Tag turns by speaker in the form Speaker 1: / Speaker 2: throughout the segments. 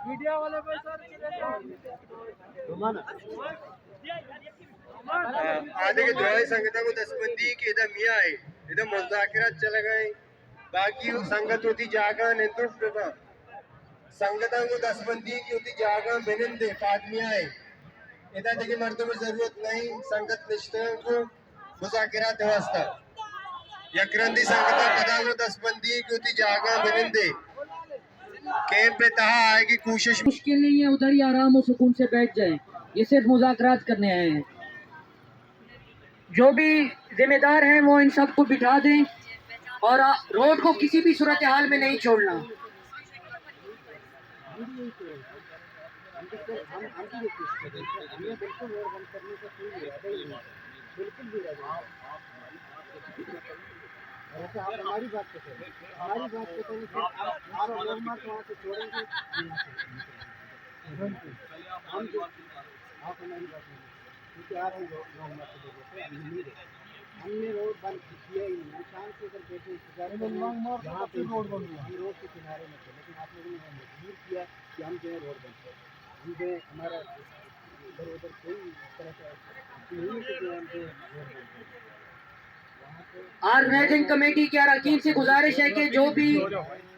Speaker 1: Media वाले पे sir
Speaker 2: आधे के दुआई संगत को दसबंदी के इधर मियाँ है इधर मुज़ाकरात चले गए बाकी संगत होती जागा निंदुफ देगा संगत को दसबंदी की होती जागा बिनिंदे पादमियाँ है इधर देखिए मर्दों में जरूरत नहीं संगत निश्चयों को मुज़ाकरात वास्ता यकरंदी संगत पता को दसबंदी की होती जागा बिनिंदे कैंप पे तहा आएगी कोशिश
Speaker 3: मुश्किल नहीं है, उधर ही आराम और सुकून से बैठ जाएं। ये सिर्फ मुज़ाकरात करने आए हैं। जो भी जिम्मेदार हैं वो इन सबको बिठा दें और रोड को किसी भी सूरत हाल में नहीं छोड़ना।
Speaker 1: ऐसे आप हमारी बात को करें, हमारी बात को करें, आप नॉर्मल वहाँ से छोड़ेंगे, हम जो आप हमारी बात नहीं क्योंकि आप हम नॉर्मल से बोलते हैं हमने रोड बंद किया ही नहीं, शाम से अगर बैठे यहाँ पे रोड बंद हुआ हम रोड के किनारे में थे लेकिन आप लोगों ने हमें मजबूर किया कि हम जो है रोड बंद करें हम जो है हमारा इधर उधर कोई तरह का नहीं कि जो हम जो रोड बंद करें।
Speaker 3: ऑर्गेनाइजिंग कमेटी के अरकान से गुजारिश है कि जो भी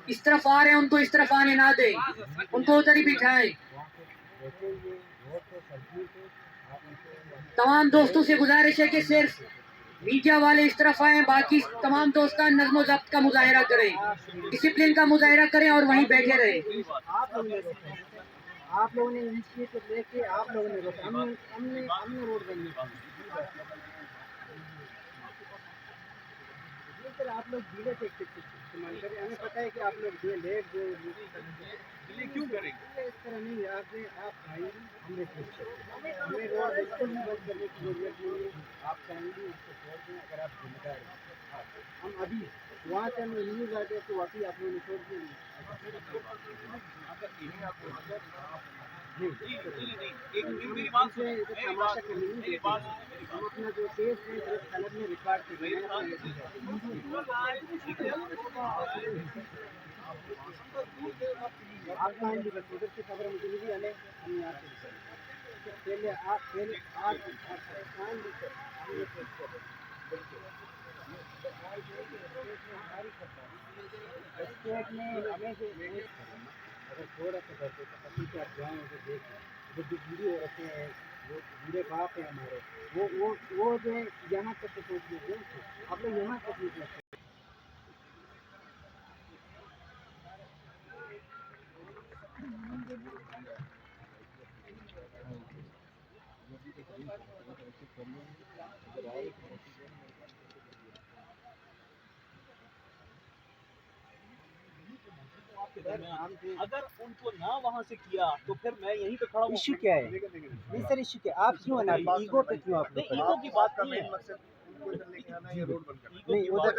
Speaker 3: इस तरफ आ रहे हैं उनको इस तरफ आने ना दें, उनको उधर ही बिठाएं। तमाम दोस्तों से गुजारिश है कि सिर्फ मीडिया वाले इस तरफ आए, बाकी तमाम दोस्तान नज़्म ज़ब्त का मुजाहिरा करें, डिसिप्लिन का मुजाहिरा करें और वहीं बैठे रहें।
Speaker 1: आप लोगों ने इनिशिएटिव लेके आप लोगों ने रोका, हमने रोड बंद नहीं की। आप लोग डीले टेक्टिक्स इस्तेमाल करें, हमें पता है कि आप लोग जो लेट जो क्यों करेंगे इस तरह नहीं है। आप आएंगे हमने हमें रोड बिल्कुल नहीं बंद करने की जरूरत नहीं है। आप चाहेंगे उसको छोड़ दें अगर आप जिम्मेदार हैं। हम अभी वहाँ से हमें न्यूज़ आ गया तो वाकई आप लोगों ने छोड़ दिया मेरी बात से तमाशा करने नहीं देते। हम अपना जो टेस्ट है कलर में रिकॉर्ड कर रहे हैं। आप टाइम भी बच्चे उधर की खबर मुझे मिली हमें हम यहाँ से पहले आप टाइम भी हमें जो अगर थोड़ा सा करते पति से आप जाएँ उसे देखें जो वीडियो रखे हैं वो बूढ़े बाप है हमारे वो जो है यहाँ तक तो सोच लीजिए आप लोग यहाँ तक नहीं सोचते।
Speaker 4: अगर उनको ना वहाँ से किया तो फिर मैं यहीं पे खड़ा हूँ।
Speaker 1: इशू क्या है? नहीं सर इशू क्या आप क्यों ना ईगो पे क्यों आप
Speaker 4: ईगो की बात नहीं है।
Speaker 1: नहीं उधर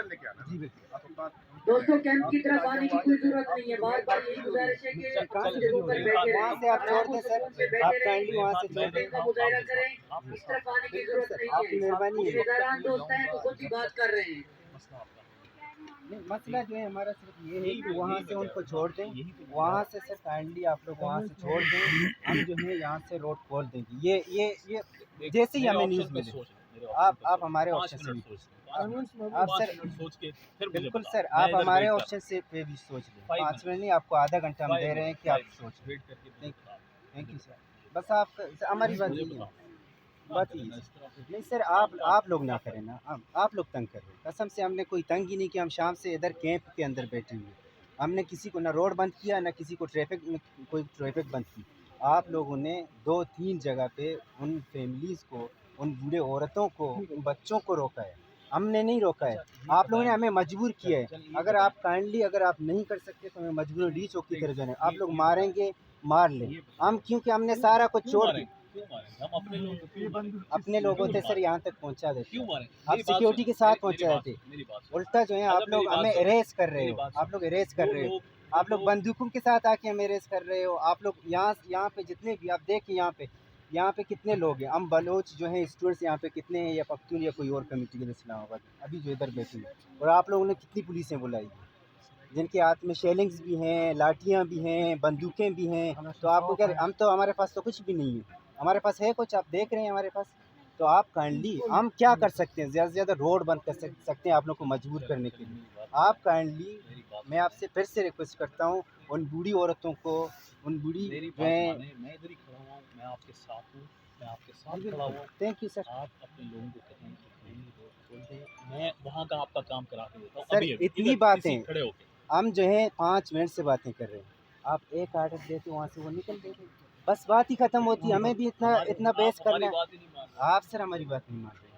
Speaker 1: जी बिल्कुल
Speaker 3: दोस्तों कैंप की तरफ आने की कोई जरूरत नहीं है। बार बार यही गुजारिश है कि
Speaker 1: वहाँ से आप छोड़ दें सर, आप काइंडली वहाँ से छोड़ दें।
Speaker 3: का मुजाहिरा करें, इस तरफ आने की जरूरत नहीं है।
Speaker 1: आपकी मेहरबानी है।
Speaker 3: रिश्तेदारान दोस्त हैं वो खुद ही बात कर रहे हैं।
Speaker 1: नहीं मसला जो है हमारा सिर्फ ये है कि वहाँ से उनको छोड़ दें, वहाँ से सर काइंडली आप लोग वहाँ से छोड़ दें, हम जो है यहाँ से रोड खोल देंगे। ये जैसे ही हमें न्यूज़ मिले आप हमारे ऑप्शन से भी आप सर
Speaker 4: सोच के फिर
Speaker 1: बिल्कुल सर आप हमारे ऑप्शन से पे भी सोच लें। 5 मिनट नहीं आपको आधा घंटा हम दे रहे हैं कि आप सोच लें। Thank you sir. बस आप हमारी बात यही है, बात ही नहीं सर आप लोग ना करें ना, आप लोग तंग कर रहे हैं। कसम से हमने कोई तंग ही नहीं किया। हम शाम से इधर कैंप के अंदर बैठे हुए, हमने किसी को ना रोड बंद किया ना किसी को कोई ट्रैफिक बंद की। आप लोगों ने 2-3 जगह पे उन फैमिलीज़ को, उन बूढ़े औरतों को, उन बच्चों को रोका है। हमने नहीं रोका है, आप लोगों ने हमें मजबूर किया है। अगर आप काइंडली अगर आप नहीं कर सकते तो हमें मजबूर डी चौक की तरफ जाना है। आप लोग मारेंगे मार लें, हम क्योंकि हमने सारा कुछ छोड़ दिया।
Speaker 4: क्यों मारेंगे हम अपने लोगों को क्यों मारेंगे?
Speaker 1: अपने लोगों से सर यहाँ तक पहुँचा देते
Speaker 4: क्यों
Speaker 1: हैं।
Speaker 4: मारेंगे?
Speaker 1: आप
Speaker 4: मेरी बात
Speaker 1: सिक्योरिटी
Speaker 4: सुनो,
Speaker 1: के साथ
Speaker 4: मेरी
Speaker 1: पहुँचा
Speaker 4: बात
Speaker 1: देते,
Speaker 4: सुनो, मेरी बात सुनो।
Speaker 1: उल्टा जो है आप
Speaker 4: अगर मेरी
Speaker 1: लोग
Speaker 4: बात
Speaker 1: हमें
Speaker 4: सुनो,
Speaker 1: अरेस्ट कर रहे
Speaker 4: मेरी
Speaker 1: हो,
Speaker 4: बात
Speaker 1: आप लोग
Speaker 4: सुनो।
Speaker 1: अरेस्ट कर
Speaker 4: वो
Speaker 1: रहे हो,
Speaker 4: लोग
Speaker 1: आप लोग बंदूकों के साथ आके हमें अरेस्ट कर रहे हो। आप लोग यहाँ पे जितने भी आप देखिए यहाँ पे कितने लोग हैं। हम बलोच जो हैं स्टूडेंट्स यहाँ पे कितने हैं, या पख्तून या कोई और कम्युनिटी के इस्लामाबाद अभी जो इधर बैठी है। और आप लोगों ने कितनी पुलिसें बुलाई जिनके हाथ में शेलिंग्स भी हैं, लाठियाँ भी हैं, बंदूकें भी हैं। तो आपको क्या, हम तो हमारे पास तो कुछ भी नहीं है, हमारे पास है कुछ आप देख रहे हैं हमारे पास। तो आप काइंडली हम क्या कर सकते हैं, ज़्यादा से ज़्यादा रोड बंद कर सकते हैं आप लोग को मजबूर करने के लिए। आप काइंडली मैं आपसे फिर से रिक्वेस्ट करता हूँ, उन बूढ़ी औरतों को, उन बूढ़ी
Speaker 4: मेरी
Speaker 1: जो
Speaker 4: बात
Speaker 1: हैं,
Speaker 4: माने, मैं इधर ही खड़ा हुआ हूँ, मैं आपके साथ हूँ, मैं आपके साथ खड़ा हुआ हूँ।
Speaker 1: Thank you sir.
Speaker 4: आप अपने लोगों को कहें कि कहीं रोड खोल दें, मैं वहाँ का आपका काम करा के देता हूँ
Speaker 1: सर,
Speaker 4: अभी अभी
Speaker 1: इतनी
Speaker 4: इधर
Speaker 1: बातें
Speaker 4: इसी खड़े होके।
Speaker 1: हम जो है 5 मिनट से बातें कर रहे हैं, आप एक आर्डर देते वहाँ से वो निकल देते, बस बात ही खत्म होती। हमें भी इतना इतना बहस
Speaker 4: आप
Speaker 1: करना
Speaker 4: हमारी
Speaker 1: है।
Speaker 4: बात ही नहीं मान रहे।
Speaker 1: आप सर हमारी बात नहीं मान रहे,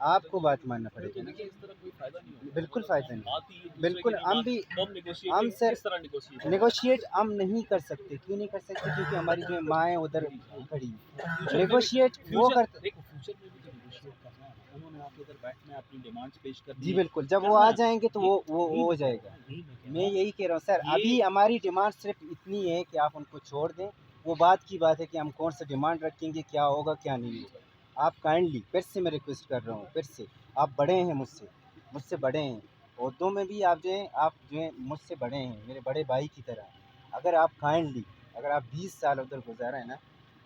Speaker 1: आपको बात मानना
Speaker 4: फिर तो
Speaker 1: पड़ेगा ना।
Speaker 4: देखिए इस तरह कोई फायदा नहीं होगा।
Speaker 1: बिल्कुल फ़ायदा नहीं,
Speaker 4: बात ही एक-दूसरे
Speaker 1: बिल्कुल
Speaker 4: की नहीं
Speaker 1: हम
Speaker 4: मान
Speaker 1: भी
Speaker 4: तो हम नेगोशिएट
Speaker 1: हम सर
Speaker 4: किस तरह नेगोशिएट
Speaker 1: नेगोशिएट हम नहीं कर सकते। क्यों नहीं कर सकते? क्योंकि हमारी जो माएँ उधर खड़ी हैं।
Speaker 4: फ्यूचर में
Speaker 1: नेगोशिएट वो करते,
Speaker 4: देखो फ्यूचर में भी तो नेगोशिएट करना है ना। उन्होंने आके इधर बैठना है, अपनी डिमांड्स पेश करनी
Speaker 1: जी
Speaker 4: है।
Speaker 1: बिल्कुल, जब वो
Speaker 4: करना
Speaker 1: आ
Speaker 4: है।
Speaker 1: जाएँगे तो
Speaker 4: ये-
Speaker 1: वो
Speaker 4: यही
Speaker 1: हो
Speaker 4: मैं कह
Speaker 1: जाएगा।
Speaker 4: रहा हूँ, यही मैं कह
Speaker 1: मैं
Speaker 4: रहा हूँ।
Speaker 1: यही कह रहा हूँ सर,
Speaker 4: ये-
Speaker 1: अभी हमारी डिमांड सिर्फ इतनी है कि आप उनको छोड़ दें। वो बात की बात है कि हम कौन सा डिमांड रखेंगे, क्या होगा क्या नहीं होगा। आप काइंडली फिर से मैं रिक्वेस्ट कर रहा हूँ, फिर से आप बड़े हैं मुझसे बड़े हैं, ओहदों में भी आप जो हैं मुझसे बड़े हैं, मेरे बड़े भाई की तरह। अगर आप काइंडली अगर आप 20 साल उधर गुजारा है ना,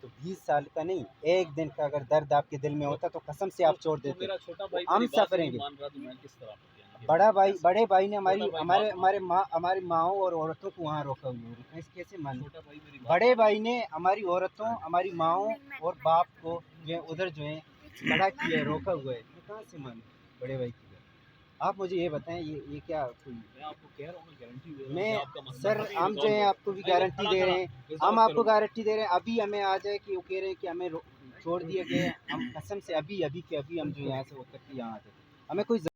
Speaker 1: तो 20 साल का नहीं, एक दिन का अगर दर्द आपके दिल में होता तो कसम से आप छोड़
Speaker 4: तो
Speaker 1: देते।
Speaker 4: मेरा छोटा भाई
Speaker 1: हम
Speaker 4: मेरी बात ही नहीं
Speaker 1: सफरेंगे।
Speaker 4: मान रहा तो मैं किस तरह बताऊं?
Speaker 1: बड़ा भाई बड़े भाई ने
Speaker 4: छोटा भाई
Speaker 1: हमारी माओं और औरतों को वहाँ रोका हुआ है, कैसे मान।
Speaker 4: छोटा भाई मेरी बात
Speaker 1: बड़े भाई ने हमारी औरतों हमारी माओं और बाप को जो है उधर जो है खड़ा किया है, रोका हुआ है। मैं कहाँ से मानूं बड़े भाई की बात? आप मुझे ये बताएं, ये क्या कोई,
Speaker 4: मैं आपको कह रहा हूँ, मैं गारंटी दे रहा हूँ कि
Speaker 1: मैं
Speaker 4: आपका मसला
Speaker 1: सर
Speaker 4: अभी
Speaker 1: हम जो
Speaker 4: resolve
Speaker 1: है
Speaker 4: होगा।
Speaker 1: आपको भी
Speaker 4: नहीं,
Speaker 1: गारंटी
Speaker 4: खड़ा
Speaker 1: दे रहे
Speaker 4: खड़ा
Speaker 1: हैं,
Speaker 4: resolve
Speaker 1: हम आपको
Speaker 4: करूंगा।
Speaker 1: गारंटी दे रहे हैं। अभी हमें आ जाए कि वो कह रहे हैं कि हमें छोड़ दिया गया है, हम कसम से अभी के अभी हम जो यहाँ से उतर के यहाँ आ जाए, हमें कोई